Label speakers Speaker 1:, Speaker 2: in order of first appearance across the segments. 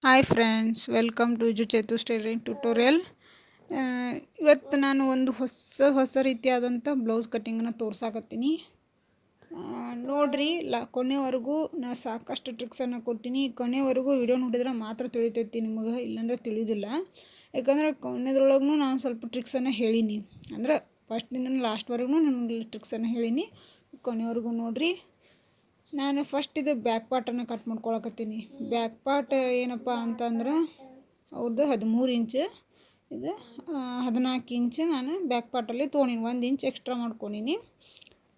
Speaker 1: Hi friends, welcome to ಜುಚೇತು tailoring tutorial. ಇವತ್ತು ನಾನು ಒಂದು ಹೊಸ ರೀತಿಯಾದಂಥ ಬ್ಲೌಸ್ ಕಟ್ಟಿಂಗನ್ನು ತೋರ್ಸಾಕತ್ತೀನಿ. ನೋಡ್ರಿ, ಕೊನೆವರೆಗೂ ನಾ ಸಾಕಷ್ಟು ಟ್ರಿಕ್ಸನ್ನು ಕೊಟ್ಟಿನಿ. ಕೊನೆವರೆಗೂ ವಿಡಿಯೋ ನೋಡಿದ್ರೆ ಮಾತ್ರ ತಿಳಿತೈತಿ ನಿಮಗೆ, ಇಲ್ಲಾಂದ್ರೆ ತಿಳಿಯೋದಿಲ್ಲ. ಯಾಕಂದ್ರೆ ಕೊನೆದ್ರೊಳಗೂ ನಾನು ಸ್ವಲ್ಪ ಟ್ರಿಕ್ಸನ್ನು ಹೇಳೀನಿ. ಅಂದ್ರೆ ಫಸ್ಟಿಂದ ಲಾಸ್ಟ್ವರೆಗೂ ನಾನು ಟ್ರಿಕ್ಸನ್ನು ಹೇಳೀನಿ. ಕೊನೆವರೆಗೂ ನೋಡಿರಿ. ನಾನು ಫಸ್ಟ್ ಇದು ಬ್ಯಾಕ್ ಪಾರ್ಟನ್ನು ಕಟ್ ಮಾಡ್ಕೊಳಕತ್ತೀನಿ. ಬ್ಯಾಕ್ ಪಾರ್ಟ್ ಏನಪ್ಪ ಅಂತಂದ್ರೆ ಅವ್ರದ್ದು 13 ಇಂಚು, ಇದು 14 ಇಂಚು ನಾನು ಬ್ಯಾಕ್ ಪಾರ್ಟಲ್ಲಿ ತೊಗೊಂಡಿನಿ. 1 ಇಂಚ್ ಎಕ್ಸ್ಟ್ರಾ ಮಾಡ್ಕೊಂಡೀನಿ.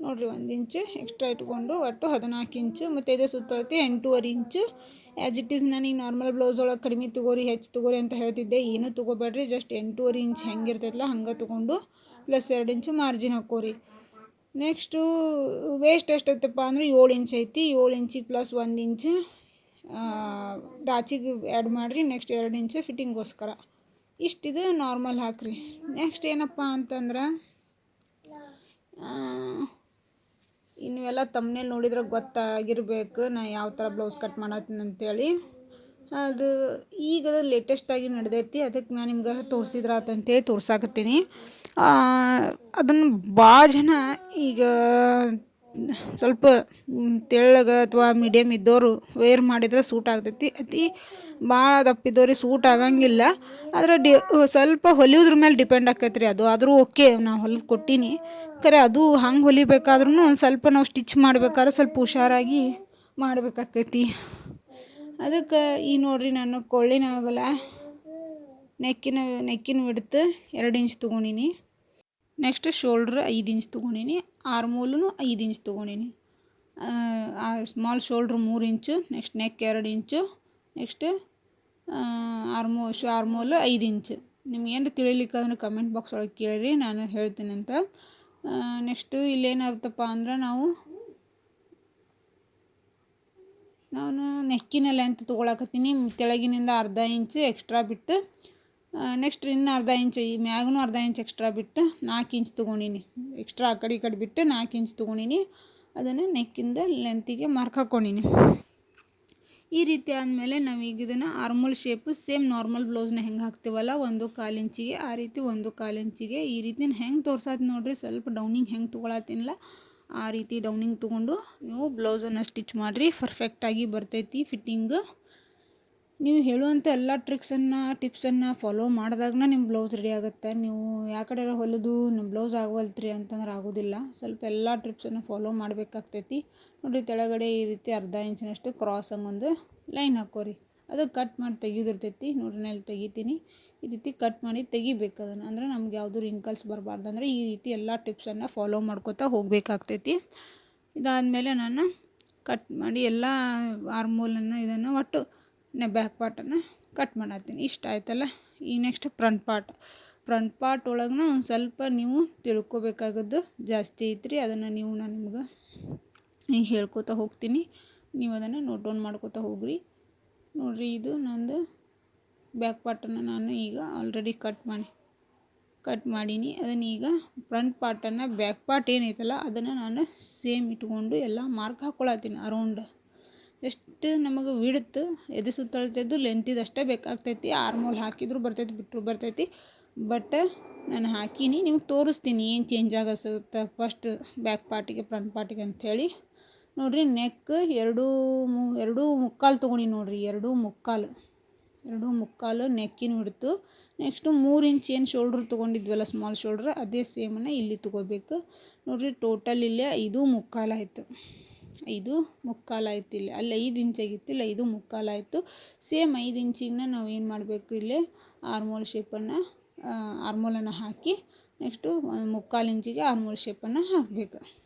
Speaker 1: ನೋಡಿರಿ, 1 ಇಂಚು ಎಕ್ಸ್ಟ್ರಾ ಇಟ್ಕೊಂಡು ಒಟ್ಟು 14 ಇಂಚು. ಮತ್ತು ಇದೇ ಸುತ್ತಳತೆ 8.5 ಇಂಚು. ಆ್ಯಸ್ ಇಟ್ ಈಸ್ ನಾನು ಈಗ ನಾರ್ಮಲ್ ಬ್ಲೌಸ್ ಒಳಗೆ ಕಡಿಮೆ ತೊಗೋರಿ, ಹೆಚ್ಚು ತೊಗೋರಿ ಅಂತ ಹೇಳ್ತಿದ್ದೆ. ಏನೂ ತೊಗೋಬೇಡ್ರಿ, ಜಸ್ಟ್ 8.5 ಇಂಚ್ ಹೆಂಗಿರ್ತೈತಲ್ಲ ಹಂಗೆ ತೊಗೊಂಡು ಪ್ಲಸ್ 2 ಇಂಚು ಮಾರ್ಜಿನ್ ಹಾಕೋರಿ. ನೆಕ್ಸ್ಟು ವೇಸ್ಟ್ ಎಷ್ಟೈತಪ್ಪ ಅಂದರೆ 7 ಇಂಚ್ ಐತಿ. 7 ಇಂಚಿಗೆ ಪ್ಲಸ್ 1 ಇಂಚು ಡಾಚಿಗೆ ಆ್ಯಡ್ ಮಾಡಿರಿ. ನೆಕ್ಸ್ಟ್ 2 ಇಂಚು ಫಿಟ್ಟಿಂಗೋಸ್ಕರ. ಇಷ್ಟಿದು ನಾರ್ಮಲ್ ಹಾಕಿರಿ. ನೆಕ್ಸ್ಟ್ ಏನಪ್ಪ ಅಂತಂದ್ರೆ, ನೀವೆಲ್ಲ ತಮ್ಮನೇಲಿ ನೋಡಿದ್ರೆ ಗೊತ್ತಾಗಿರ್ಬೇಕು ನಾ ಯಾವ ಥರ ಬ್ಲೌಸ್ ಕಟ್ ಮಾಡತ್ತೀನಿ ಅಂತೇಳಿ. ಅದು ಈಗ ಲೇಟೆಸ್ಟಾಗಿ ನಡೆದೈತಿ, ಅದಕ್ಕೆ ನಾನು ನಿಮ್ಗೆ ತೋರಿಸಿದ್ರಾತಂತೇಳಿ ತೋರ್ಸಾಕತ್ತೀನಿ. ಅದನ್ನು ಭಾಳ ಜನ ಈಗ ಸ್ವಲ್ಪ ತೆಳ್ಳಗೆ ಅಥವಾ ಮೀಡಿಯಮ್ ಇದ್ದವರು ವೇರ್ ಮಾಡಿದ್ರೆ ಸೂಟ್ ಆಗ್ತೈತಿ. ಅತಿ ಭಾಳ ದಪ್ಪಿದ್ದವ್ರಿಗೆ ಸೂಟ್ ಆಗಂಗಿಲ್ಲ. ಆದರೆ ಸ್ವಲ್ಪ ಹೊಲಿಯೋದ್ರ ಮೇಲೆ ಡಿಪೆಂಡ್ ಆಕೈತೆ ರೀ ಅದು. ಆದರೂ ಓಕೆ, ನಾವು ಹೊಲಿದು ಕೊಟ್ಟೀನಿ. ಖರೆ ಅದು ಹಂಗೆ ಹೊಲಿಬೇಕಾದ್ರೂ ಒಂದು ಸ್ವಲ್ಪ ನಾವು ಸ್ಟಿಚ್ ಮಾಡ್ಬೇಕಾದ್ರೆ ಸ್ವಲ್ಪ ಹುಷಾರಾಗಿ ಮಾಡಬೇಕಾಕೈತಿ. ಅದಕ್ಕೆ ಈ ನೋಡಿರಿ, ನಾನು ಕೊಳ್ಳಿನ ಆಗಲ್ಲ ನೆಕ್ಕಿನ ವಿಡ್ತ್ 2 ಇಂಚ್ ತೊಗೊಂಡಿನಿ. ನೆಕ್ಸ್ಟ್ ಶೋಲ್ಡ್ರ್ 5 ಇಂಚ್ ತೊಗೊಂಡಿನಿ. ಆರ್ಮೋಲೂ 5 ಇಂಚ್ ತೊಗೊಂಡಿನಿ. ಸ್ಮಾಲ್ ಶೋಲ್ಡ್ರ್ 3 ಇಂಚು. ನೆಕ್ಸ್ಟ್ ನೆಕ್ 2 ಇಂಚು. ನೆಕ್ಸ್ಟ್ ಆರ್ಮೋಲು 5 ಇಂಚು. ನಿಮ್ಗೆ ಏನು ತಿಳಿಲಿಕ್ಕಂದ್ರೆ ಕಮೆಂಟ್ ಬಾಕ್ಸ್ ಒಳಗೆ ಕೇಳಿರಿ, ನಾನು ಹೇಳ್ತೀನಿ ಅಂತ. ನೆಕ್ಸ್ಟು ಇಲ್ಲೇನಾಗುತ್ತಪ್ಪ ಅಂದ್ರೆ ನಾನು ನೆಕ್ಕಿನ ಲೆಂತ್ ತೊಗೊಳಕತ್ತೀನಿ. ತೆಳಗಿನಿಂದ ಅರ್ಧ ಇಂಚು ಎಕ್ಸ್ಟ್ರಾ ಬಿಟ್ಟು, ನೆಕ್ಸ್ಟ್ ಇನ್ನು ಅರ್ಧ ಇಂಚು ಈ ಮ್ಯಾಗೂ ಅರ್ಧ ಇಂಚ್ ಎಕ್ಸ್ಟ್ರಾ ಬಿಟ್ಟು 4 ಇಂಚ್ ತೊಗೊಂಡಿನಿ. ಎಕ್ಸ್ಟ್ರಾ ಆ ಕಡೆ ಬಿಟ್ಟು 4 ಇಂಚ್ ತೊಗೊಂಡಿನಿ. ಅದನ್ನು ನೆಕ್ಕಿಂದ ಲೆಂತಿಗೆ ಮಾರ್ಕ್ ಹಾಕ್ಕೊಂಡಿನಿ. ಈ ರೀತಿ ಆದಮೇಲೆ ನಾವೀಗ ಇದನ್ನು ಆರ್ಮೋಲ್ ಶೇಪು ಸೇಮ್ ನಾರ್ಮಲ್ ಬ್ಲೌಸ್ನ ಹೆಂಗೆ ಹಾಕ್ತೀವಲ್ಲ 1/4 ಇಂಚಿಗೆ, ಆ ರೀತಿ 1/4 ಇಂಚಿಗೆ ಈ ರೀತಿ ಹೆಂಗೆ ತೋರ್ಸಾತಿ ನೋಡಿರಿ. ಸ್ವಲ್ಪ ಡೌನಿಂಗ್ ಹೆಂಗೆ ತೊಗೊಳತ್ತೀನಲ್ಲ ಆ ರೀತಿ ಡೌನಿಂಗ್ ತೊಗೊಂಡು ನೀವು ಬ್ಲೌಸನ್ನು ಸ್ಟಿಚ್ ಮಾಡಿರಿ. ಪರ್ಫೆಕ್ಟಾಗಿ ಬರ್ತೈತಿ ಫಿಟ್ಟಿಂಗು. ನೀವು ಹೇಳುವಂಥ ಎಲ್ಲ ಟಿಪ್ಸನ್ನು ಫಾಲೋ ಮಾಡಿದಾಗನ ನಿಮ್ಮ ಬ್ಲೌಸ್ ರೆಡಿ ಆಗುತ್ತೆ. ನೀವು ಯಾವ ಕಡೆ ಹೊಲಿದು ನಿಮ್ಮ ಬ್ಲೌಸ್ ಆಗವಲ್ತ್ರಿ ಅಂತಂದ್ರೆ ಆಗೋದಿಲ್ಲ. ಸ್ವಲ್ಪ ಎಲ್ಲ ಟಿಪ್ಸನ್ನು ಫಾಲೋ ಮಾಡಬೇಕಾಗ್ತೈತಿ. ನೋಡಿರಿ, ಕೆಳಗಡೆ ಈ ರೀತಿ ಅರ್ಧ ಇಂಚಿನಷ್ಟು ಕ್ರಾಸ್ ಹಂಗೊಂದು ಲೈನ್ ಹಾಕೋರಿ. ಅದು ಕಟ್ ಮಾಡಿ ತೆಗಿಯೋದಿರ್ತೈತಿ. ನೋಡ್ರಿ, ನಾನು ತೆಗಿತೀನಿ. ಈ ರೀತಿ ಕಟ್ ಮಾಡಿ ತೆಗಿಬೇಕು ಅದನ್ನು. ಅಂದರೆ ನಮ್ಗೆ ಯಾವುದು ರಿಂಕಲ್ಸ್ ಬರಬಾರ್ದು. ಅಂದರೆ ಈ ರೀತಿ ಎಲ್ಲ ಟಿಪ್ಸನ್ನು ಫಾಲೋ ಮಾಡ್ಕೋತಾ ಹೋಗಬೇಕಾಗ್ತೈತಿ. ಇದಾದಮೇಲೆ ನಾನು ಕಟ್ ಮಾಡಿ ಎಲ್ಲ ಆರ್ಮೋಲನ್ನು ಇದನ್ನು ಒಟ್ಟು ಬ್ಯಾಕ್ ಪಾರ್ಟನ್ನು ಕಟ್ ಮಾಡತ್ತೀನಿ. ಇಷ್ಟ ಆಯ್ತಲ್ಲ. ಈ ನೆಕ್ಸ್ಟ್ ಫ್ರಂಟ್ ಪಾರ್ಟ್ ಒಳಗೆ ಒಂದು ಸ್ವಲ್ಪ ನೀವು ತಿಳ್ಕೊಬೇಕಾಗದ್ದು ಜಾಸ್ತಿ ಐತ್ರಿ. ಅದನ್ನು ನಾನು ನಿಮ್ಗೆ ಈಗ ಹೇಳ್ಕೊತಾ ಹೋಗ್ತೀನಿ. ನೀವು ಅದನ್ನು ನೋಟ್ ಡೌನ್ ಮಾಡ್ಕೋತಾ ಹೋಗ್ರಿ. ನೋಡಿರಿ, ಇದು ನಂದು ಬ್ಯಾಕ್ ಪಾರ್ಟನ್ನು ನಾನು ಈಗ ಆಲ್ರೆಡಿ ಕಟ್ ಮಾಡೀನಿ. ಅದನ್ನು ಈಗ ಫ್ರಂಟ್ ಪಾರ್ಟನ್ನು ಬ್ಯಾಕ್ ಪಾರ್ಟ್ ಏನೈತಲ್ಲ ಅದನ್ನು ನಾನು ಸೇಮ್ ಇಟ್ಕೊಂಡು ಎಲ್ಲ ಮಾರ್ಕ್ ಹಾಕ್ಕೊಳತ್ತೀನಿ. ಅರೌಂಡ್ ಎಷ್ಟು ನಮಗೆ ವಿಡ್ತ್ ಎದೆ ಸುತ್ತಳತೆದ್ದು ಲೆಂತಿದ್ದು ಅಷ್ಟೇ ಬೇಕಾಗ್ತೈತಿ. ಆರ್ಮೋಲ್ ಹಾಕಿದ್ರು ಬರ್ತೈತಿ, ಬಿಟ್ಟರು ಬರ್ತೈತಿ. ಬಟ್ ನಾನು ಹಾಕೀನಿ, ನಿಮ್ಗೆ ತೋರಿಸ್ತೀನಿ ಏನು ಚೇಂಜ್ ಆಗುತ್ತೆ ಫಸ್ಟ್ ಬ್ಯಾಕ್ ಪಾರ್ಟಿಗೆ ಫ್ರಂಟ್ ಪಾರ್ಟಿಗೆ ಅಂಥೇಳಿ. ನೋಡಿರಿ, ನೆಕ್ 2.75 ತೊಗೊಂಡು ನೋಡಿರಿ. 2.75 ನೆಕ್ಕಿನ ಹಿಡ್ತು. ನೆಕ್ಸ್ಟು 3 ಇಂಚ್ ಏನು ಶೋಲ್ಡ್ರ್ ತೊಗೊಂಡಿದ್ವಲ್ಲ ಸ್ಮಾಲ್ ಶೋಲ್ಡ್ರ್, ಅದೇ ಸೇಮನ್ನು ಇಲ್ಲಿ ತೊಗೋಬೇಕು. ನೋಡಿರಿ, ಟೋಟಲ್ ಇಲ್ಲೇ 5.75 ಆಯಿತು. 5.75 ಆಯ್ತು. ಇಲ್ಲಿ ಅಲ್ಲಿ 5 ಇಂಚ್ ಆಗಿತ್ತು, ಇಲ್ಲಿ 5.75 ಆಯಿತು. ಸೇಮ್ 5 ಇಂಚಿನ ನಾವು ಏನು ಮಾಡಬೇಕು, ಇಲ್ಲಿ ಆರ್ಮೋಲನ್ನು ಹಾಕಿ ನೆಕ್ಸ್ಟು 1/4 ಇಂಚಿಗೆ ಆರ್ಮೋಲ್ ಶೇಪನ್ನು ಹಾಕಬೇಕು.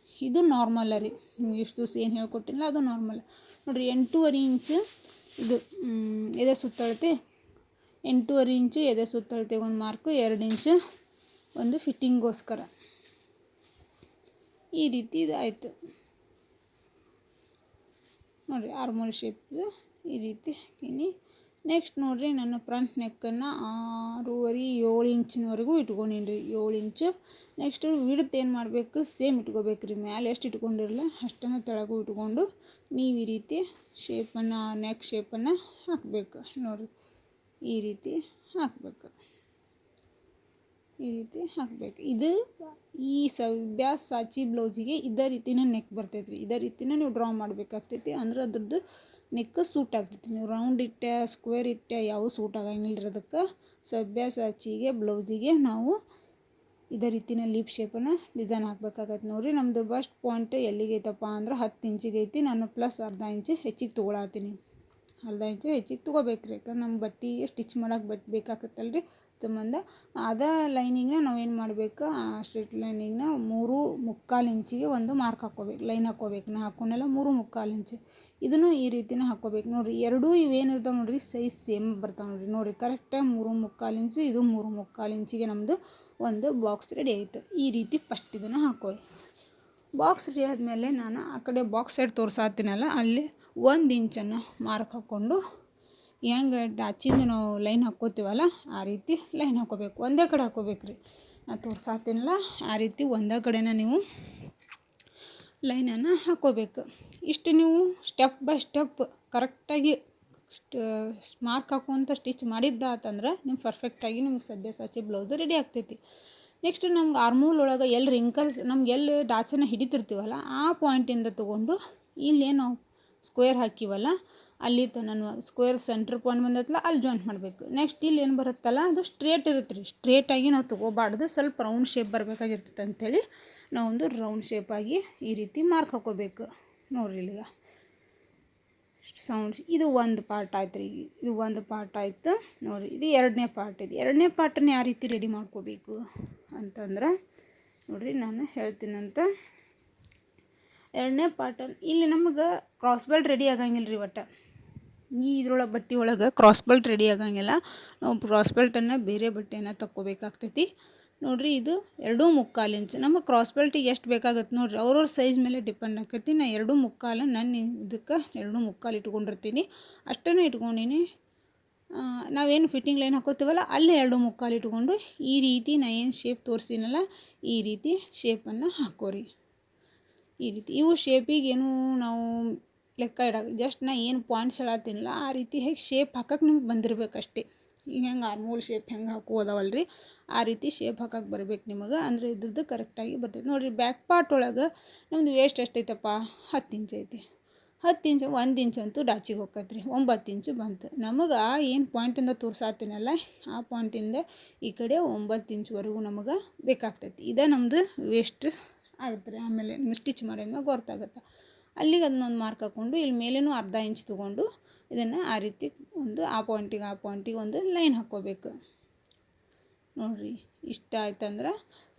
Speaker 1: ಇದು ನಾರ್ಮಲ್ ರೀ. ನಿಮ್ಗೆ ಎಷ್ಟು ದಿವಸ ಏನು ಹೇಳ್ಕೊಟ್ಟಿಲ್ಲ ಅದು ನಾರ್ಮಲ್. ನೋಡಿರಿ, 8.5 ಇಂಚು ಇದು ಎದೆ ಸುತ್ತಳತೆ. 8.5 ಇಂಚು ಎದೆ ಸುತ್ತಳತೆಗೆ ಒಂದು ಮಾರ್ಕು, 2 ಇಂಚು ಒಂದು ಫಿಟ್ಟಿಂಗೋಸ್ಕರ. ಈ ರೀತಿ ಇದಾಯಿತು. ನೋಡಿರಿ, ಆರ್ಮೋಲ್ ಶೇಪ್ ಈ ರೀತಿ ಹಾಕೀನಿ. ನೆಕ್ಸ್ಟ್ ನೋಡಿರಿ ನನ್ನ ಫ್ರಂಟ್ ನೆಕ್ಕನ್ನು 6.5 7 ಇಂಚಿನವರೆಗೂ ಇಟ್ಕೊಂಡೀನಿ ರೀ, 7 ಇಂಚು. ನೆಕ್ಸ್ಟ್ ವಿಡ್ತ್ ಏನು ಮಾಡಬೇಕು, ಸೇಮ್ ಇಟ್ಕೋಬೇಕು ರೀ. ಮ್ಯಾಲೆ ಎಷ್ಟು ಇಟ್ಕೊಂಡಿರಲ್ಲ ಅಷ್ಟನ್ನು ತೆಳಗೂ ಇಟ್ಕೊಂಡು ನೀವು ಈ ರೀತಿ ಶೇಪನ್ನು, ನೆಕ್ ಶೇಪನ್ನು ಹಾಕಬೇಕು ನೋಡಿರಿ. ಈ ರೀತಿ ಹಾಕಬೇಕು, ಈ ರೀತಿ ಹಾಕಬೇಕು. ಇದು ಈ ಸಬ್ಯಾಸಾಚಿ ಬ್ಲೌಸಿಗೆ ಇದೇ ರೀತಿನ ನೆಕ್ ಬರ್ತೈತೆ ರೀ. ಇದೇ ರೀತಿನ ನೀವು ಡ್ರಾ ಮಾಡಬೇಕಾಗ್ತೈತಿ, ಅಂದ್ರೆ ಅದ್ರದ್ದು ನೆಕ್ ಸೂಟ್ ಆಗ್ತೈತಿ. ನೀವು ರೌಂಡ್ ಇಟ್ಟೆ, ಸ್ಕ್ವೇರ್ ಇಟ್ಟೆ ಯಾವ ಸೂಟ್ ಆಗಂಗಿಲ್ಲ ರೀ. ಅದಕ್ಕೆ ಸಬ್ಯಾಸಾಚಿಗೆ ಬ್ಲೌಸಿಗೆ ನಾವು ಇದೇ ರೀತಿನ ಲೀಪ್ ಶೇಪನ್ನು ಡಿಸೈನ್ ಹಾಕ್ಬೇಕಾಗತ್ತೆ ನೋಡಿರಿ. ನಮ್ಮದು ಬಸ್ಟ್ ಪಾಯಿಂಟ್ ಎಲ್ಲಿಗೆ ಐತಪ್ಪ ಅಂದ್ರೆ 10 ಇಂಚಿಗೆ ಐತಿ. ನಾನು ಪ್ಲಸ್ ಅರ್ಧ ಇಂಚು ಹೆಚ್ಚಿಗೆ ತೊಗೊಳತ್ತೀನಿ. ಅರ್ಧ ಇಂಚು ಹೆಚ್ಚಿಗೆ ತೊಗೋಬೇಕ್ರಿ, ಯಾಕಂದ್ರೆ ನಮ್ಮ ಬಟ್ಟೆಗೆ ಸ್ಟಿಚ್ ಮಾಡೋಕೆ ಬೇಕಾಗತ್ತಲ್ಲ ರೀ ಸಂಬಂಧ. ಅದೇ ಲೈನಿಂಗ್ನ ನಾವೇನು ಮಾಡಬೇಕು, ಸ್ಟ್ರೇಟ್ ಲೈನಿಂಗ್ನ 3.25 ಇಂಚಿಗೆ ಒಂದು ಮಾರ್ಕ್ ಹಾಕ್ಕೋಬೇಕು, ಲೈನ್ ಹಾಕ್ಕೋಬೇಕು. ನಾ ಹಾಕ್ಕೊಂಡೆಲ್ಲ 3.25 ಇಂಚು. ಇದನ್ನು ಈ ರೀತಿನ ಹಾಕ್ಕೋಬೇಕು ನೋಡಿರಿ. ಎರಡೂ ಇವೇನಿರ್ತಾವೆ ನೋಡಿರಿ ಸೈಜ್ ಸೇಮ್ ಬರ್ತಾವೆ ನೋಡಿರಿ. ನೋಡಿರಿ ಕರೆಕ್ಟಾಗಿ 3.25 ಇಂಚು, ಇದು 3.25 ಇಂಚಿಗೆ ನಮ್ಮದು ಒಂದು ಬಾಕ್ಸ್ ರೆಡಿ ಆಯಿತು. ಈ ರೀತಿ ಫಸ್ಟ್ ಇದನ್ನು ಹಾಕೋರಿ. ಬಾಕ್ಸ್ ರೆಡಿ ಆದಮೇಲೆ ನಾನು ಆ ಕಡೆ ಬಾಕ್ಸ್ ಸೈಡ್ ತೋರಿಸಾತೀನಲ್ಲ, ಅಲ್ಲಿ 1 ಇಂಚನ್ನು ಮಾರ್ಕ್ ಹಾಕ್ಕೊಂಡು ಹೆಂಗೆ ಆಚಿಂದ ನಾವು ಲೈನ್ ಹಾಕ್ಕೋತೀವಲ್ಲ ಆ ರೀತಿ ಲೈನ್ ಹಾಕ್ಕೋಬೇಕು. ಒಂದೇ ಕಡೆ ಹಾಕ್ಕೋಬೇಕು ರೀ. ನಾನು ತೋರಿಸಾತೀನಲ್ಲ ಆ ರೀತಿ ಒಂದೇ ಕಡೆನ ನೀವು ಲೈನನ್ನು ಹಾಕ್ಕೋಬೇಕು. ಇಷ್ಟು ನೀವು ಸ್ಟೆಪ್ ಬೈ ಸ್ಟೆಪ್ ಕರೆಕ್ಟಾಗಿ ಮಾರ್ಕ್ ಹಾಕುವಂಥ ಸ್ಟಿಚ್ ಮಾಡಿದ್ದಾತಂದ್ರೆ ನೀವು ಪರ್ಫೆಕ್ಟಾಗಿ ನಿಮ್ಗೆ ಸಬ್ಯಾಸಾಚಿ ಬ್ಲೌಸ್ ರೆಡಿ ಆಗ್ತೈತಿ. ನೆಕ್ಸ್ಟ್ ನಮ್ಗೆ ಆರ್ಮೂಲ್ ಒಳಗೆ ಎಲ್ಲಿ ರಿಂಕಲ್ಸ್ ನಮ್ಗೆ ಎಲ್ಲಿ ಡಾಚನ್ನು ಹಿಡಿತಿರ್ತೀವಲ್ಲ ಆ ಪಾಯಿಂಟಿಂದ ತೊಗೊಂಡು ಇಲ್ಲೇನು ನಾವು ಸ್ಕ್ವೇರ್ ಹಾಕಿವಲ್ಲ ಅಲ್ಲಿ ನಾನು ಸ್ಕ್ವೇರ್ ಸೆಂಟ್ರ್ ಪಾಯಿಂಟ್ ಬಂದತ್ತಲ್ಲ ಅಲ್ಲಿ ಜಾಯಿಂಟ್ ಮಾಡಬೇಕು. ನೆಕ್ಸ್ಟ್ ಇಲ್ಲಿ ಏನು ಬರುತ್ತಲ್ಲ ಅದು ಸ್ಟ್ರೇಟ್ ಇರುತ್ತೆ ರೀ. ಸ್ಟ್ರೇಟಾಗಿ ನಾವು ತೊಗೋಬಾರ್ದು, ಸ್ವಲ್ಪ ರೌಂಡ್ ಶೇಪ್ ಬರಬೇಕಾಗಿರ್ತೈತೆ ಅಂಥೇಳಿ ನಾವೊಂದು ರೌಂಡ್ ಶೇಪಾಗಿ ಈ ರೀತಿ ಮಾರ್ಕ್ ಹಾಕ್ಕೋಬೇಕು ನೋಡಿರಿ. ಇಲ್ಲಿಗ ಸೌಂಡ್ಸ್ ಇದು ಒಂದು ಪಾರ್ಟ್ ಆಯ್ತು ರೀ. ಇದು ಒಂದು ಪಾರ್ಟ್ ಆಯಿತು ನೋಡಿರಿ. ಇದು ಎರಡನೇ ಪಾರ್ಟ್ ಇದೆ. ಎರಡನೇ ಪಾರ್ಟನ್ನು ಯಾವ ರೀತಿ ರೆಡಿ ಮಾಡ್ಕೋಬೇಕು ಅಂತಂದ್ರೆ ನೋಡಿರಿ ನಾನು ಹೇಳ್ತೀನಂತ. ಎರಡನೇ ಪಾರ್ಟನ್ನು ಇಲ್ಲಿ ನಮಗೆ ಕ್ರಾಸ್ ಬೆಲ್ಟ್ ರೆಡಿ ಆಗಂಗಿಲ್ಲ ರೀ. ಒಟ್ಟು ಈ ಇದ್ರೊಳಗೆ ಬಟ್ಟೆ ಒಳಗೆ ಕ್ರಾಸ್ ಬೆಲ್ಟ್ ರೆಡಿ ಆಗಂಗಿಲ್ಲ. ನಾವು ಕ್ರಾಸ್ ಬೆಲ್ಟನ್ನು ಬೇರೆ ಬಟ್ಟೆಯನ್ನು ತಕ್ಕೋಬೇಕಾಗ್ತೈತಿ ನೋಡಿರಿ. ಇದು 2.25 ಇಂಚ್. ನಮಗೆ ಕ್ರಾಸ್ ಬೆಲ್ಟಿಗೆ ಎಷ್ಟು ಬೇಕಾಗುತ್ತೆ ನೋಡಿರಿ, ಅವ್ರವ್ರ ಸೈಜ್ ಮೇಲೆ ಡಿಪೆಂಡ್ ಆಕೈತಿ. ನಾನು 2.25 ನಾನು ಇದಕ್ಕೆ 2.25 ಇಟ್ಕೊಂಡಿರ್ತೀನಿ, ಅಷ್ಟನ್ನು ಇಟ್ಕೊಂಡೀನಿ. ನಾವೇನು ಫಿಟ್ಟಿಂಗ್ ಲೈನ್ ಹಾಕೋತೀವಲ್ಲ ಅಲ್ಲೇ 2.25 ಇಟ್ಕೊಂಡು ಈ ರೀತಿ ನಾ ಏನು ಶೇಪ್ ತೋರಿಸ್ತೀನಲ್ಲ ಈ ರೀತಿ ಶೇಪನ್ನು ಹಾಕೋರಿ. ಈ ರೀತಿ ಇವು ಶೇಪಿಗೇನು ನಾವು ಲೆಕ್ಕ ಇಡೋದು, ಜಸ್ಟ್ ನಾ ಏನು ಪಾಯಿಂಟ್ಸ್ ಹೇಳತ್ತೀನಲ್ಲ ಆ ರೀತಿ ಹೇಗೆ ಶೇಪ್ ಹಾಕಕ್ಕೆ ನಿಮ್ಗೆ ಬಂದಿರಬೇಕಷ್ಟೇ. ಈಗ ಹೆಂಗೆ ಆರ್ಮೂಲ್ ಶೇಪ್ ಹೆಂಗೆ ಹಾಕೋದವಲ್ಲ ರೀ ಆ ರೀತಿ ಶೇಪ್ ಹಾಕಕ್ಕೆ ಬರ್ಬೇಕು ನಿಮಗೆ, ಅಂದರೆ ಇದ್ರದ್ದು ಕರೆಕ್ಟಾಗಿ ಬರ್ತೈತೆ ನೋಡಿರಿ. ಬ್ಯಾಕ್ ಪಾರ್ಟ್ ಒಳಗೆ ನಮ್ಮದು ವೇಸ್ಟ್ ಎಷ್ಟೈತಪ್ಪ, 10 ಇಂಚ್ ಐತಿ. 10 ಇಂಚು 1 ಇಂಚ್ ಅಂತೂ ಡಾಚಿಗೆ ಹೋಗತ್ತೆ ರೀ. 9 ಇಂಚು ಬಂತು ನಮಗೆ. ಏನು ಪಾಯಿಂಟಿಂದ ತೋರಿಸಾತೀನಲ್ಲ ಆ ಪಾಯಿಂಟಿಂದ ಈ ಕಡೆ 9 ಇಂಚ್ವರೆಗೂ ನಮಗೆ ಬೇಕಾಗ್ತೈತಿ. ಇದೇ ನಮ್ಮದು ವೇಸ್ಟ್ ಆಗುತ್ತೆ ರೀ. ಆಮೇಲೆ ನಿಮ್ಗೆ ಸ್ಟಿಚ್ ಮಾಡಿದ್ಮೇಲೆ ಗೊತ್ತಾಗುತ್ತೆ. ಅಲ್ಲಿಗೆ ಅದನ್ನೊಂದು ಮಾರ್ಕ್ ಹಾಕ್ಕೊಂಡು ಇಲ್ಲಿ ಮೇಲೇನೂ ಅರ್ಧ ಇಂಚ್ ತೊಗೊಂಡು ಇದನ್ನು ಆ ರೀತಿ ಒಂದು ಆ ಪಾಯಿಂಟಿಗೆ ಒಂದು ಲೈನ್ ಹಾಕ್ಕೋಬೇಕು ನೋಡಿರಿ. ಇಷ್ಟ ಆಯ್ತಂದ್ರೆ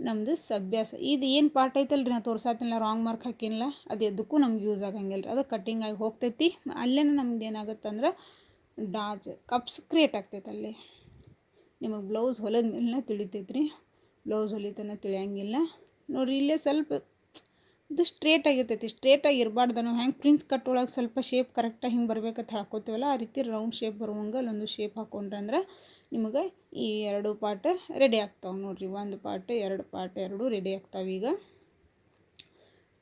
Speaker 1: ನಮ್ಮದು ಸಬ್ಯಾಸ ಇದು ಏನು ಪಾರ್ಟ್ ಐತಲ್ಲ ರೀ, ನಾನು ತೋರಿಸಾತಿಲ್ಲ ರಾಂಗ್ ಮಾರ್ಕ್ ಹಾಕಿಲ್ಲ, ಅದು ಎದಕ್ಕೂ ನಮ್ಗೆ ಯೂಸ್ ಆಗಂಗಿಲ್ಲ ರೀ. ಅದು ಕಟ್ಟಿಂಗ್ ಆಗಿ ಹೋಗ್ತೈತಿ. ಅಲ್ಲೇ ನಮ್ದು ಏನಾಗುತ್ತೆ ಅಂದ್ರೆ ಕಪ್ಸ್ ಕ್ರಿಯೇಟ್ ಆಗ್ತೈತೆ. ಅಲ್ಲಿ ನಿಮಗೆ ಬ್ಲೌಸ್ ಹೊಲದ ಮೇಲೆ ತಿಳಿತೈತೆ ರೀ. ಬ್ಲೌಸ್ ಹೊಲಿತನ ತಿಳಿಯಂಗಿಲ್ಲ ನೋಡಿರಿ. ಇಲ್ಲೇ ಸ್ವಲ್ಪ ಇದು ಸ್ಟ್ರೇಟ್ ಆಗಿರ್ತೈತಿ. ಸ್ಟ್ರೇಟಾಗಿ ಇರಬಾರ್ದು. ನಾವು ಹೆಂಗೆ ಪ್ರಿನ್ಸ್ ಕಟ್ ಒಳಗೆ ಸ್ವಲ್ಪ ಶೇಪ್ ಕರೆಕ್ಟಾಗಿ ಹಿಂಗೆ ಬರ್ಬೇಕಂತ ಹಾಕೋತೀವಲ್ಲ ಆ ರೀತಿ ರೌಂಡ್ ಶೇಪ್ ಬರುವಂಗೆ ಅಲ್ಲೊಂದು ಶೇಪ್ ಹಾಕ್ಕೊಂಡ್ರೆ ಅಂದ್ರೆ ನಿಮಗೆ ಈ 2 ಪಾರ್ಟ್ ರೆಡಿ ಆಗ್ತಾವೆ ನೋಡಿರಿ. 1 ಪಾರ್ಟ್ 2 ಪಾರ್ಟ್ ಎರಡೂ ರೆಡಿ ಆಗ್ತಾವೆ. ಈಗ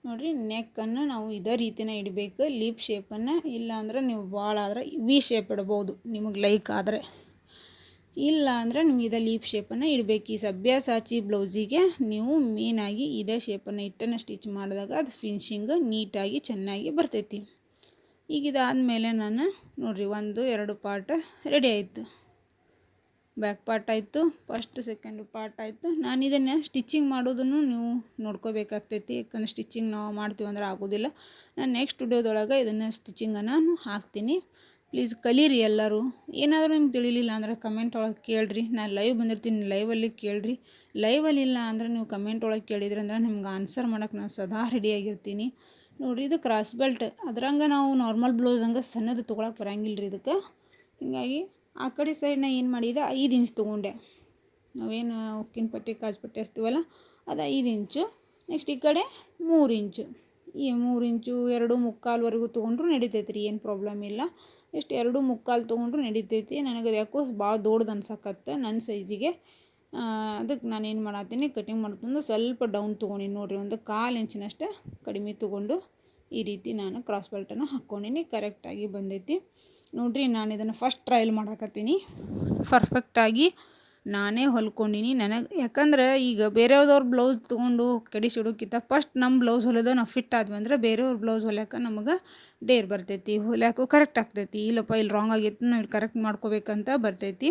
Speaker 1: ನೋಡಿರಿ ನೆಕ್ಕನ್ನು ನಾವು ಇದೇ ರೀತಿನ ಇಡಬೇಕು, ಲೀಪ್ ಶೇಪನ್ನು. ಇಲ್ಲ ಅಂದ್ರೆ ನೀವು ಭಾಳ ಆದ್ರೆ ವಿ ಶೇಪ್ ಇಡ್ಬೋದು ನಿಮಗೆ ಲೈಕ್ ಆದರೆ, ಇಲ್ಲ ಅಂದರೆ ನಿಮ್ಗೆ ಇದೇ ಲೀಪ್ ಶೇಪನ್ನು ಇಡಬೇಕು. ಈ ಸಬ್ಯಾಸಾಚಿ ಬ್ಲೌಸಿಗೆ ನೀವು ಮೇನಾಗಿ ಇದೇ ಶೇಪನ್ನು ಇಟ್ಟನ್ನು ಸ್ಟಿಚ್ ಮಾಡಿದಾಗ ಅದು ಫಿನಿಶಿಂಗ್ ನೀಟಾಗಿ ಚೆನ್ನಾಗಿ ಬರ್ತೈತಿ. ಈಗ ಇದಾದಮೇಲೆ ನಾನು ನೋಡಿರಿ 1 2 ಪಾರ್ಟ್ ರೆಡಿ ಆಯಿತು. ಬ್ಯಾಕ್ ಪಾರ್ಟ್ ಆಯಿತು, ಫಸ್ಟ್ ಸೆಕೆಂಡ್ ಪಾರ್ಟ್ ಆಯಿತು. ನಾನು ಇದನ್ನು ಸ್ಟಿಚಿಂಗ್ ಮಾಡೋದನ್ನು ನೀವು ನೋಡ್ಕೋಬೇಕಾಗ್ತೈತಿ, ಯಾಕಂದ್ರೆ ಸ್ಟಿಚಿಂಗ್ ನಾವು ಮಾಡ್ತೀವಿ ಅಂದ್ರೆ ಆಗೋದಿಲ್ಲ. ನಾನು ನೆಕ್ಸ್ಟ್ ವಿಡಿಯೋದೊಳಗೆ ಇದನ್ನು ಸ್ಟಿಚಿಂಗನ್ನು ನಾನು ಹಾಕ್ತೀನಿ. ಪ್ಲೀಸ್ ಕಲೀರಿ ಎಲ್ಲರೂ. ಏನಾದರೂ ನಿಮ್ಗೆ ತಿಳಿಲಿಲ್ಲ ಅಂದ್ರೆ ಕಮೆಂಟ್ ಒಳಗೆ ಕೇಳಿರಿ. ನಾನು ಲೈವ್ ಬಂದಿರ್ತೀನಿ, ಲೈವಲ್ಲಿ ಕೇಳಿರಿ. ಲೈವಲ್ಲಿ ಇಲ್ಲ ಅಂದ್ರೆ ನೀವು ಕಮೆಂಟ್ ಒಳಗೆ ಕೇಳಿದ್ರಿ ಅಂದ್ರೆ ನಿಮ್ಗೆ ಆನ್ಸರ್ ಮಾಡೋಕ್ಕೆ ನಾನು ಸದಾ ರೆಡಿಯಾಗಿರ್ತೀನಿ ನೋಡಿರಿ. ಇದು ಕ್ರಾಸ್ ಬೆಲ್ಟ್ ಅದ್ರಂಗೆ ನಾವು ನಾರ್ಮಲ್ ಬ್ಲೌಸ್ ಹಂಗೆ ಸಣ್ಣದು ತೊಗೊಳಕ್ಕೆ ಬರೋಂಗಿಲ್ಲ ರೀ ಇದಕ್ಕೆ. ಹೀಗಾಗಿ ಆ ಕಡೆ ಸೈಡ್ನ ಏನು ಮಾಡಿದೆ 5 ಇಂಚ್ ತೊಗೊಂಡೆ. ನಾವೇನು ಉಕ್ಕಿನ ಪಟ್ಟಿ ಕಾಜು ಪಟ್ಟಿ ಹಚ್ತೀವಲ್ಲ ಅದು 5 ಇಂಚು. ನೆಕ್ಸ್ಟ್ ಈ ಕಡೆ 3 ಇಂಚು. ಈ 3 ಇಂಚು 2.25ವರೆಗೂ ತೊಗೊಂಡ್ರು ನಡಿತೈತೆ ರೀ, ಏನು ಪ್ರಾಬ್ಲಮ್ ಇಲ್ಲ. ಎಷ್ಟು 2.25 ತೊಗೊಂಡ್ರು ನಡಿತೈತಿ. ನನಗೆ ಅದು ಯಾಕೋ ಭಾಳ ದೊಡ್ಡದು ಅನ್ಸಕತ್ತೆ ನನ್ನ ಸೈಜಿಗೆ. ಅದಕ್ಕೆ ನಾನೇನು ಮಾಡತ್ತೀನಿ, ಕಟಿಂಗ್ ಮಾಡ್ಕೊಂಡು ಸ್ವಲ್ಪ ಡೌನ್ ತೊಗೊಂಡಿನಿ ನೋಡಿರಿ, ಒಂದು 1/4 ಇಂಚಿನಷ್ಟು ಕಡಿಮೆ ತೊಗೊಂಡು ಈ ರೀತಿ ನಾನು ಕ್ರಾಸ್ ಬೆಲ್ಟನ್ನು ಹಾಕ್ಕೊಂಡೀನಿ. ಕರೆಕ್ಟಾಗಿ ಬಂದೈತಿ ನೋಡಿರಿ. ನಾನು ಇದನ್ನು ಫಸ್ಟ್ ಟ್ರಯಲ್ ಮಾಡಾಕತ್ತೀನಿ. ಪರ್ಫೆಕ್ಟಾಗಿ ನಾನೇ ಹೊಲ್ಕೊಂಡೀನಿ. ನನಗೆ ಯಾಕಂದ್ರೆ ಈಗ ಬೇರೆಯವ್ರದವ್ರ ಬ್ಲೌಸ್ ತೊಗೊಂಡು ಕೆಡಿಸಿಡೋಕ್ಕಿಂತ ಫಸ್ಟ್ ನಮ್ಮ ಬ್ಲೌಸ್ ಹೊಲಿದ ನಾವು ಫಿಟ್ ಆದ್ವಿ ಅಂದ್ರೆ ಬೇರೆಯವ್ರ ಬ್ಲೌಸ್ ಹೊಲ್ಯಾಕ ನಮಗೆ ಡೇರ್ ಬರ್ತೈತಿ, ಹೊಲ್ಯಾಕೂ ಕರೆಕ್ಟ್ ಆಗ್ತೈತಿ. ಇಲ್ಲಪ್ಪ ಇಲ್ಲಿ ರಾಂಗ್ ಆಗೈತಿ ನಾವು ಕರೆಕ್ಟ್ ಮಾಡ್ಕೋಬೇಕಂತ ಬರ್ತೈತಿ.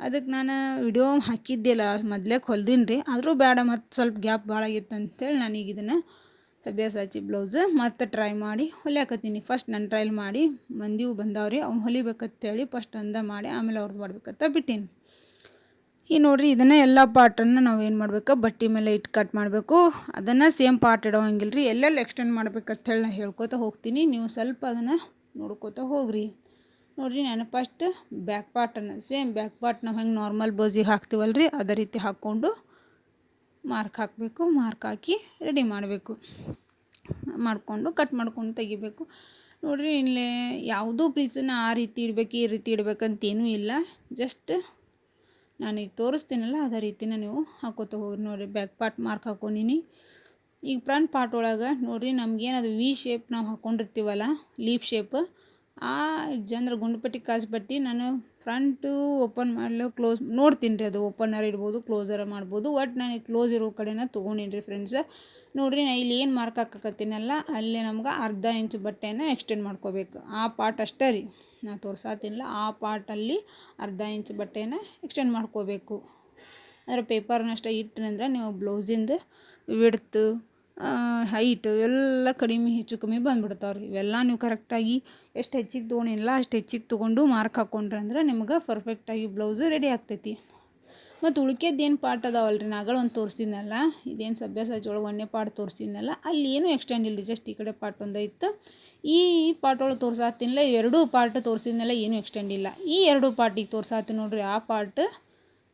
Speaker 1: ಅದಕ್ಕೆ ನಾನು ವಿಡಿಯೋ ಹಾಕಿದ್ದಿಲ್ಲ, ಮೊದ್ಲೇಕ್ ಹೊಲ್ದೀನಿ ರೀ, ಆದರೂ ಬೇಡ ಮತ್ತು ಸ್ವಲ್ಪ ಗ್ಯಾಪ್ ಭಾಳ ಆಗಿತ್ತು ಅಂತೇಳಿ ನಾನೀಗ ಇದನ್ನು ಸಬ್ಯಾಸಾಚಿ ಬ್ಲೌಸ್ ಮತ್ತು ಟ್ರೈ ಮಾಡಿ ಹೊಲ್ಯಾಕತ್ತೀನಿ. ಫಸ್ಟ್ ನಾನು ಟ್ರಯಲ್ ಮಾಡಿ ಮಂದಿವು ಬಂದವ್ರಿ, ಅವ್ನು ಹೊಲಿಬೇಕಂತೇಳಿ ಫಸ್ಟ್ ಮಾಡಿ ಆಮೇಲೆ ಅವ್ರದ್ದು ಮಾಡ್ಬೇಕಂತ ಬಿಟ್ಟೀನಿ. ಈ ನೋಡಿರಿ, ಇದನ್ನು ಎಲ್ಲ ಪಾರ್ಟನ್ನು ನಾವು ಏನು ಮಾಡ್ಬೇಕು, ಬಟ್ಟೆ ಮೇಲೆ ಇಟ್ಟು ಕಟ್ ಮಾಡಬೇಕು. ಅದನ್ನು ಸೇಮ್ ಪಾರ್ಟ್ ಇಡೋಂಗಿಲ್ಲ ರೀ, ಎಲ್ಲೆಲ್ಲಿ ಎಕ್ಸ್ಟೆಂಡ್ ಮಾಡ್ಬೇಕಂತೇಳಿ ನಾನು ಹೇಳ್ಕೊತ ಹೋಗ್ತೀನಿ, ನೀವು ಸ್ವಲ್ಪ ಅದನ್ನು ನೋಡ್ಕೋತ ಹೋಗ್ರಿ. ನೋಡಿರಿ, ನಾನು ಫಸ್ಟ್ ಬ್ಯಾಕ್ ಪಾರ್ಟನ್ನು ಸೇಮ್ ಬ್ಯಾಕ್ ಪಾರ್ಟ್ ನಾವು ಹೆಂಗೆ ನಾರ್ಮಲ್ ಬ್ಲೌಸಿಗೆ ಹಾಕ್ತೀವಲ್ಲ ರೀ ಅದೇ ರೀತಿ ಹಾಕ್ಕೊಂಡು ಮಾರ್ಕ್ ಹಾಕಬೇಕು. ಮಾರ್ಕ್ ಹಾಕಿ ರೆಡಿ ಮಾಡಬೇಕು, ಮಾಡಿಕೊಂಡು ಕಟ್ ಮಾಡ್ಕೊಂಡು ತೆಗಿಬೇಕು. ನೋಡಿರಿ, ಇಲ್ಲಿ ಯಾವುದೂ ಪೀಸನ್ನು ಆ ರೀತಿ ಇಡಬೇಕು ಈ ರೀತಿ ಇಡಬೇಕಂತೇನೂ ಇಲ್ಲ, ಜಸ್ಟ್ ನಾನೀಗ ತೋರಿಸ್ತೀನಲ್ಲ ಅದೇ ರೀತಿನ ನೀವು ಹಾಕೋತ ಹೋಗ್ರಿ. ನೋಡಿರಿ, ಬ್ಯಾಕ್ ಪಾರ್ಟ್ ಮಾರ್ಕ್ ಹಾಕ್ಕೊಂಡೀನಿ. ಈಗ ಫ್ರಂಟ್ ಪಾರ್ಟ್ ಒಳಗೆ ನೋಡಿರಿ, ನಮಗೇನದು ವಿ ಶೇಪ್ ನಾವು ಹಾಕ್ಕೊಂಡಿರ್ತೀವಲ್ಲ, ಲೀಫ್ ಶೇಪ್, ಆ ಜನರ ಗುಂಡುಪಟ್ಟಿ ಕಾಸ್ಪಟ್ಟಿ ನಾನು ಫ್ರಂಟು ಓಪನ್ ಮಾಡಲು ಕ್ಲೋಸ್ ನೋಡ್ತೀನಿ ರೀ, ಅದು ಓಪನರ್ ಇಡ್ಬೋದು ಕ್ಲೋಸರ್ ಮಾಡ್ಬೋದು. ಒಟ್ಟು ನಾನು ಕ್ಲೋಸ್ ಇರೋ ಕಡೆನ ತೊಗೊಂಡೀನಿ ರೀ ಫ್ರೆಂಡ್ಸ್. ನೋಡಿರಿ, ನಾನು ಇಲ್ಲಿ ಏನು ಮಾರ್ಕ್ ಹಾಕಕತ್ತೀನಲ್ಲ ಅಲ್ಲೇ ನಮ್ಗೆ ಅರ್ಧ ಇಂಚ್ ಬಟ್ಟೆನ ಎಕ್ಸ್ಟೆಂಡ್ ಮಾಡ್ಕೋಬೇಕು. ಆ ಪಾರ್ಟ್ ಅಷ್ಟೇ ರೀ ನಾನು ತೋರ್ಸಾತಿಲ್ಲ, ಆ ಪಾರ್ಟಲ್ಲಿ ಅರ್ಧ ಇಂಚ್ ಬಟ್ಟೆನ ಎಕ್ಸ್ಟೆಂಡ್ ಮಾಡ್ಕೋಬೇಕು. ಅದರ ಪೇಪರ್ನಷ್ಟೇ ಇಟ್ಟನಂದ್ರೆ ನೀವು ಬ್ಲೌಸಿಂದು ವಿಡ್ತು ಹೈಟು ಎಲ್ಲ ಕಡಿಮೆ ಹೆಚ್ಚು ಕಮ್ಮಿ ಬಂದುಬಿಡ್ತಾವ್ರಿ. ಇವೆಲ್ಲ ನೀವು ಕರೆಕ್ಟಾಗಿ ಎಷ್ಟು ಹೆಚ್ಚಿಗೆ ತೊಗೊಂಡಿಲ್ಲ ಅಷ್ಟು ಹೆಚ್ಚಿಗೆ ತೊಗೊಂಡು ಮಾರ್ಕ್ ಹಾಕ್ಕೊಂಡ್ರೆ ಅಂದ್ರೆ ನಿಮ್ಗೆ ಪರ್ಫೆಕ್ಟಾಗಿ ಬ್ಲೌಸು ರೆಡಿ ಆಗ್ತೈತಿ. ಮತ್ತು ಉಳ್ಕೆದ್ದೇನು ಪಾರ್ಟ್ ಅದಾವಲ್ಲ ರೀ, ನಾಗಳು ಒಂದು ತೋರಿಸ್ತೀನಲ್ಲ, ಇದೇನು ಸಬ್ಯಾಸಾಚಿ ಒಳಗೆ ಒಂದೇ ಪಾರ್ಟ್ ತೋರಿಸ್ತೀನಲ್ಲ, ಅಲ್ಲಿ ಏನೂ ಎಕ್ಸ್ಟೆಂಡ್ ಇಲ್ಲ ರೀ, ಜಸ್ಟ್ ಈ ಕಡೆ ಪಾರ್ಟ್ ಒಂದೈತು. ಈ ಪಾರ್ಟ್ ಒಳಗೆ ತೋರ್ಸಾತಿನಿಲ್ಲ, 2 ಪಾರ್ಟ್ ತೋರಿಸಿದ್ನೆಲ್ಲ ಏನೂ ಎಕ್ಸ್ಟೆಂಡ್ ಇಲ್ಲ. ಈ 2 ಪಾರ್ಟಿಗೆ ತೋರ್ಸಾತೀನಿ ನೋಡಿರಿ, ಆ ಪಾರ್ಟ್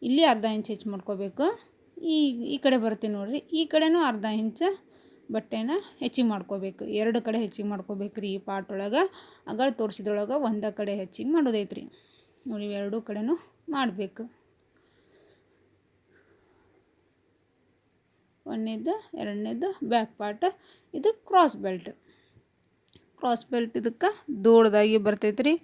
Speaker 1: ಇಲ್ಲಿ ಅರ್ಧ ಇಂಚ್ ಹೆಚ್ಚು ಮಾಡ್ಕೋಬೇಕು. ಈ ಕಡೆ ಬರ್ತೀನಿ ನೋಡಿರಿ, ಈ ಕಡೆನೂ ಅರ್ಧ ಇಂಚ್ ಬಟ್ಟೆನ ಹೆಚ್ಚಿಗೆ ಮಾಡ್ಕೋಬೇಕು. 2 ಕಡೆ ಹೆಚ್ಚಿಗೆ ಮಾಡ್ಕೋಬೇಕು ರೀ ಈ ಪಾರ್ಟ್ ಒಳಗೆ. ಅಗಳ ತೋರಿಸಿದ್ರೊಳಗೆ ಒಂದೇ ಕಡೆ ಹೆಚ್ಚಿಗೆ ಮಾಡೋದೈತ್ರಿ. ನೋಡಿ, 2 ಕಡೆನೂ ಮಾಡಬೇಕು. ಒಂದನೇದು, ಎರಡನೇದು ಬ್ಯಾಕ್ ಪಾರ್ಟ್. ಇದು ಕ್ರಾಸ್ ಬೆಲ್ಟ್. ಕ್ರಾಸ್ ಬೆಲ್ಟ್ ಇದಕ್ಕೆ ದೊಡ್ಡದಾಗಿ ಬರ್ತೈತೆ ರೀ.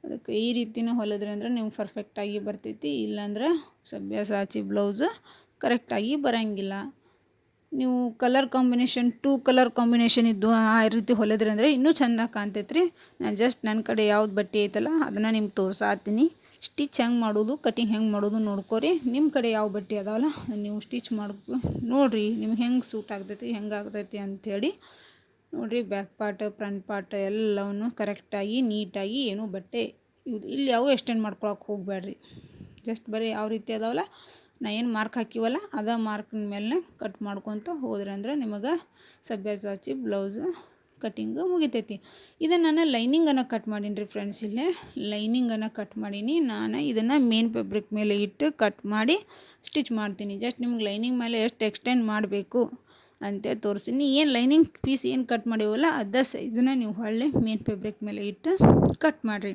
Speaker 1: ಅದಕ್ಕೆ ಈ ರೀತಿನ ಹೊಲಿದ್ರಿ ಅಂದ್ರೆ ನಿಮ್ಗೆ ಪರ್ಫೆಕ್ಟಾಗಿ ಬರ್ತೈತಿ. ಇಲ್ಲಾಂದ್ರೆ ಸಬ್ಯಾಸಾಚಿ ಬ್ಲೌಸ್ ಕರೆಕ್ಟಾಗಿ ಬರೋಂಗಿಲ್ಲ. ನೀವು ಕಲರ್ ಕಾಂಬಿನೇಷನ್ 2 ಕಲರ್ ಕಾಂಬಿನೇಷನ್ ಇದ್ದು ಆ ರೀತಿ ಹೊಲಿದ್ರಿ ಅಂದರೆ ಇನ್ನೂ ಚೆಂದ ಕಾಣ್ತೈತೆ ರೀ. ನಾನು ಜಸ್ಟ್ ನನ್ನ ಕಡೆ ಯಾವ್ದು ಬಟ್ಟೆ ಐತಲ್ಲ ಅದನ್ನು ನಿಮ್ಗೆ ತೋರ್ಸಾತೀನಿ. ಸ್ಟಿಚ್ ಹೆಂಗೆ ಮಾಡೋದು, ಕಟಿಂಗ್ ಹೆಂಗೆ ಮಾಡೋದು ನೋಡ್ಕೊರಿ. ನಿಮ್ಮ ಕಡೆ ಯಾವ ಬಟ್ಟೆ ಅದಾವಲ್ಲ ನೀವು ಸ್ಟಿಚ್ ನೋಡಿರಿ, ನಿಮ್ಗೆ ಹೆಂಗೆ ಸೂಟ್ ಆಗ್ತೈತಿ ಹೆಂಗೆ ಆಗ್ತೈತಿ ಅಂಥೇಳಿ ನೋಡಿರಿ. ಬ್ಯಾಕ್ ಪಾರ್ಟ್ ಫ್ರಂಟ್ ಪಾರ್ಟ್ ಎಲ್ಲವನ್ನು ಕರೆಕ್ಟಾಗಿ ನೀಟಾಗಿ ಏನು ಬಟ್ಟೆ ಇಲ್ಲಿ ಯಾವ ಎಕ್ಸ್ಟೆಂಡ್ ಮಾಡ್ಕೊಳಕ್ಕೆ ಹೋಗಬೇಡ್ರಿ. ಜಸ್ಟ್ ಬರೀ ಯಾವ ರೀತಿ ಅದಾವಲ್ಲ ನಾ ಏನು ಮಾರ್ಕ್ ಹಾಕಿವಲ್ಲ ಅದೇ ಮಾರ್ಕಿನ ಮೇಲೆ ಕಟ್ ಮಾಡ್ಕೊತ ಹೋದ್ರೆ ಅಂದ್ರೆ ನಿಮಗೆ ಸಬ್ಯಾಸಾಚಿ ಬ್ಲೌಸ್ ಕಟಿಂಗು ಮುಗಿತೈತಿ. ಇದನ್ನು ನಾನು ಲೈನಿಂಗನ್ನು ಕಟ್ ಮಾಡೀನಿ ರೀ ಫ್ರೆಂಡ್ಸ್. ಇಲ್ಲೇ ಲೈನಿಂಗನ್ನು ಕಟ್ ಮಾಡೀನಿ. ನಾನು ಇದನ್ನು ಮೇನ್ ಫ್ಯಾಬ್ರಿಕ್ ಮೇಲೆ ಇಟ್ಟು ಕಟ್ ಮಾಡಿ ಸ್ಟಿಚ್ ಮಾಡ್ತೀನಿ. ಜಸ್ಟ್ ನಿಮ್ಗೆ ಲೈನಿಂಗ್ ಮೇಲೆ ಎಷ್ಟು ಎಕ್ಸ್ಟೆಂಡ್ ಮಾಡಬೇಕು ಅಂತ ತೋರಿಸ್ತೀನಿ. ಏನು ಲೈನಿಂಗ್ ಪೀಸ್ ಏನು ಕಟ್ ಮಾಡಿವಲ್ಲ ಅದೇ ಸೈಜನ್ನ ನೀವು ಹೊಳ್ಳಿ ಮೇನ್ ಫ್ಯಾಬ್ರಿಕ್ ಮೇಲೆ ಇಟ್ಟು ಕಟ್ ಮಾಡಿರಿ.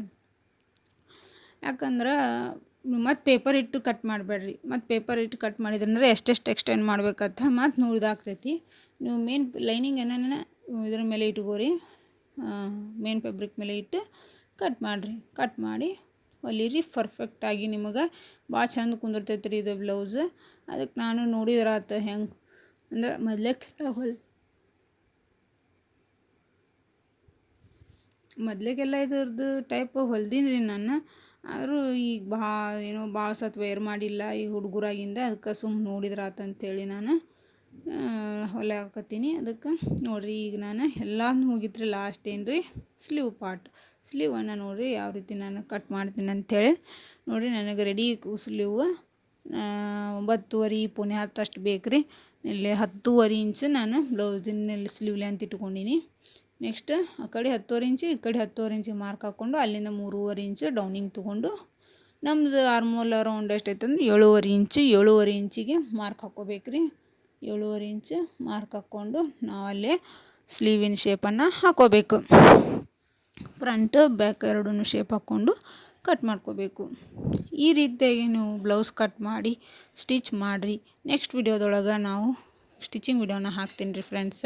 Speaker 1: ಯಾಕಂದ್ರೆ ಮತ್ತು ಪೇಪರ್ ಇಟ್ಟು ಕಟ್ ಮಾಡಬೇಡ್ರಿ. ಮತ್ತು ಪೇಪರ್ ಇಟ್ಟು ಕಟ್ ಮಾಡಿದ್ರಂದ್ರೆ ಎಷ್ಟೆಷ್ಟು ಎಕ್ಸ್ಟೆಂಡ್ ಮಾಡ್ಬೇಕಂತ ಮತ್ತು ನೋಡಿದಾಗ್ತೈತಿ. ನೀವು ಮೇನ್ ಲೈನಿಂಗನ್ನು ಇದ್ರ ಮೇಲೆ ಇಟ್ಕೋರಿ, ಮೇನ್ ಫ್ಯಾಬ್ರಿಕ್ ಮೇಲೆ ಇಟ್ಟು ಕಟ್ ಮಾಡಿರಿ. ಕಟ್ ಮಾಡಿ ಹೊಲಿರಿ. ಪರ್ಫೆಕ್ಟಾಗಿ ನಿಮಗೆ ಭಾಳ ಚಂದ ಕುಂದಿರ್ತೈತೆ ರೀ ಇದು ಬ್ಲೌಸ್. ಅದಕ್ಕೆ ನಾನು ನೋಡಿದ್ರಾತ ಹೆಂಗೆ ಅಂದ್ರೆ ಮೊದಲೇಗೆಲ್ಲ ಇದ್ರದ್ದು ಟೈಪ್ ಹೊಲ್ದೀನಿ ರೀ ನಾನು. ಆದರೂ ಈಗ ಭಾಳ ಸತ್ ವೇರ್ ಮಾಡಿಲ್ಲ ಈ ಹುಡುಗರಾಗಿಂದ, ಅದಕ್ಕೆ ಸುಮ್ಮನೆ ನೋಡಿದ್ರಾತಂತೇಳಿ ನಾನು ಹೊಲ್ಯಾಕತ್ತೀನಿ. ಅದಕ್ಕೆ ನೋಡಿರಿ, ಈಗ ನಾನು ಎಲ್ಲ ಮುಗಿತ್ರಿ. ಲಾಸ್ಟ್ ಏನು ರೀ ಸ್ಲೀವ್ ಪಾರ್ಟ್. ಸ್ಲೀವನ್ನು ನೋಡಿರಿ ಯಾವ ರೀತಿ ನಾನು ಕಟ್ ಮಾಡ್ತೀನಿ ಅಂಥೇಳಿ. ನೋಡಿರಿ, ನನಗೆ ರೆಡಿ ಸ್ಲೀವ್ 9.5 ಪುಣೆ 10 ಅಷ್ಟು ಬೇಕು ರೀ. ಇಲ್ಲಿ 10.5 ಇಂಚ್ ನಾನು ಬ್ಲೌಸಿನಲ್ಲಿ ಸ್ಲೀವ್ ಲೆಂತ್ ಇಟ್ಕೊಂಡೀನಿ. ನೆಕ್ಸ್ಟ್ ಆ ಕಡೆ 10.5 ಇಂಚು ಈ ಕಡೆ 10.5 ಇಂಚಿಗೆ ಮಾರ್ಕ್ ಹಾಕ್ಕೊಂಡು ಅಲ್ಲಿಂದ 3.5 ಇಂಚು ಡೌನಿಂಗ್ ತೊಗೊಂಡು ನಮ್ಮದು ಆರ್ಮೋಲ್ ರೌಂಡ್ ಎಷ್ಟೈತಂದ್ರೆ 7.5 ಇಂಚು. 7.5 ಇಂಚಿಗೆ ಮಾರ್ಕ್ ಹಾಕ್ಕೋಬೇಕು ರೀ. 7.5 ಇಂಚು ಮಾರ್ಕ್ ಹಾಕ್ಕೊಂಡು ನಾವು ಅಲ್ಲೇ ಸ್ಲೀವಿನ ಶೇಪನ್ನು ಹಾಕ್ಕೋಬೇಕು. ಫ್ರಂಟ್ ಬ್ಯಾಕ್ ಎರಡೂ ಶೇಪ್ ಹಾಕ್ಕೊಂಡು ಕಟ್ ಮಾಡ್ಕೋಬೇಕು. ಈ ರೀತಿಯಾಗಿ ನೀವು ಬ್ಲೌಸ್ ಕಟ್ ಮಾಡಿ ಸ್ಟಿಚ್ ಮಾಡಿರಿ. ನೆಕ್ಸ್ಟ್ ವಿಡಿಯೋದೊಳಗೆ ನಾವು ಸ್ಟಿಚಿಂಗ್ ವಿಡಿಯೋನ ಹಾಕ್ತೀನಿ ರೀ ಫ್ರೆಂಡ್ಸ.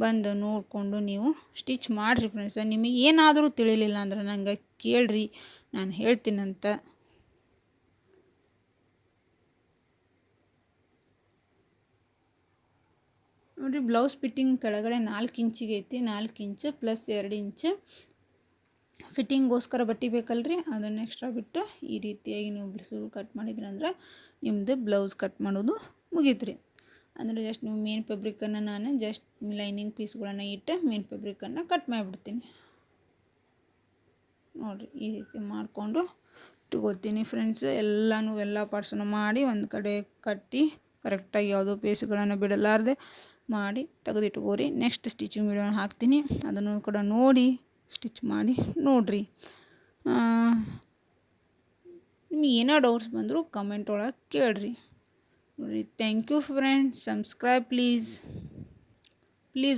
Speaker 1: ಬಂದು ನೋಡಿಕೊಂಡು ನೀವು ಸ್ಟಿಚ್ ಮಾಡಿರಿ ಫ್ರೆಂಡ್ಸ. ನಿಮಗೆ ಏನಾದರೂ ತಿಳಿಲಿಲ್ಲ ಅಂದ್ರೆ ನಂಗೆ ಕೇಳ್ರಿ, ನಾನು ಹೇಳ್ತೀನಂತ. ನೋಡಿರಿ, ಬ್ಲೌಸ್ ಫಿಟ್ಟಿಂಗ್ ಕೆಳಗಡೆ 4 ಇಂಚಿಗೆ ಐತಿ. 4 ಇಂಚು ಪ್ಲಸ್ 2 ಇಂಚು ಫಿಟ್ಟಿಂಗೋಸ್ಕರ ಬಟ್ಟೆ ಬೇಕಲ್ರಿ, ಅದನ್ನು ಎಕ್ಸ್ಟ್ರಾ ಬಿಟ್ಟು ಈ ರೀತಿಯಾಗಿ ನೀವು ಬಿಡಿಸು ಕಟ್ ಮಾಡಿದ್ರಿ ಅಂದ್ರೆ ನಿಮ್ಮದು ಬ್ಲೌಸ್ ಕಟ್ ಮಾಡೋದು ಮುಗೀತು ರೀ. ಅಂದರೆ ಜಸ್ಟ್ ನೀವು ಮೇನ್ ಫ್ಯಾಬ್ರಿಕನ್ನು ನಾನು ಜಸ್ಟ್ ಲೈನಿಂಗ್ ಪೀಸ್ಗಳನ್ನು ಇಟ್ಟು ಮೇನ್ ಫ್ಯಾಬ್ರಿಕನ್ನು ಕಟ್ ಮಾಡಿಬಿಡ್ತೀನಿ. ನೋಡಿರಿ, ಈ ರೀತಿ ಮಾಡಿಕೊಂಡು ಇಟ್ಕೋತೀನಿ ಫ್ರೆಂಡ್ಸ್. ಎಲ್ಲ ಪಾರ್ಟ್ಸನ್ನು ಮಾಡಿ ಒಂದು ಕಡೆ ಕಟ್ಟಿ ಕರೆಕ್ಟಾಗಿ ಯಾವುದೋ ಪೀಸ್ಗಳನ್ನು ಬಿಡಲಾರ್ದೆ ಮಾಡಿ ತೆಗೆದಿಟ್ಕೋರಿ. ನೆಕ್ಸ್ಟ್ ಸ್ಟಿಚಿಂಗ್ ವಿಡಿಯೋನ ಹಾಕ್ತೀನಿ, ಅದನ್ನು ಕೂಡ ನೋಡಿ ಸ್ಟಿಚ್ ಮಾಡಿ ನೋಡಿರಿ. ನಿಮಗೆ ಏನೋ ಡೌಟ್ಸ್ ಬಂದರೂ ಕಮೆಂಟ್ ಒಳಗೆ ಕೇಳಿರಿ. ನೋಡಿರಿ, thank you friends. Subscribe please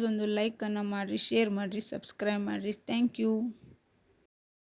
Speaker 1: ಒಂದು ಲೈಕನ್ನು ಮಾಡಿರಿ, ಶೇರ್ ಮಾಡಿರಿ, ಸಬ್ಸ್ಕ್ರೈಬ್ ಮಾಡಿರಿ. Thank you.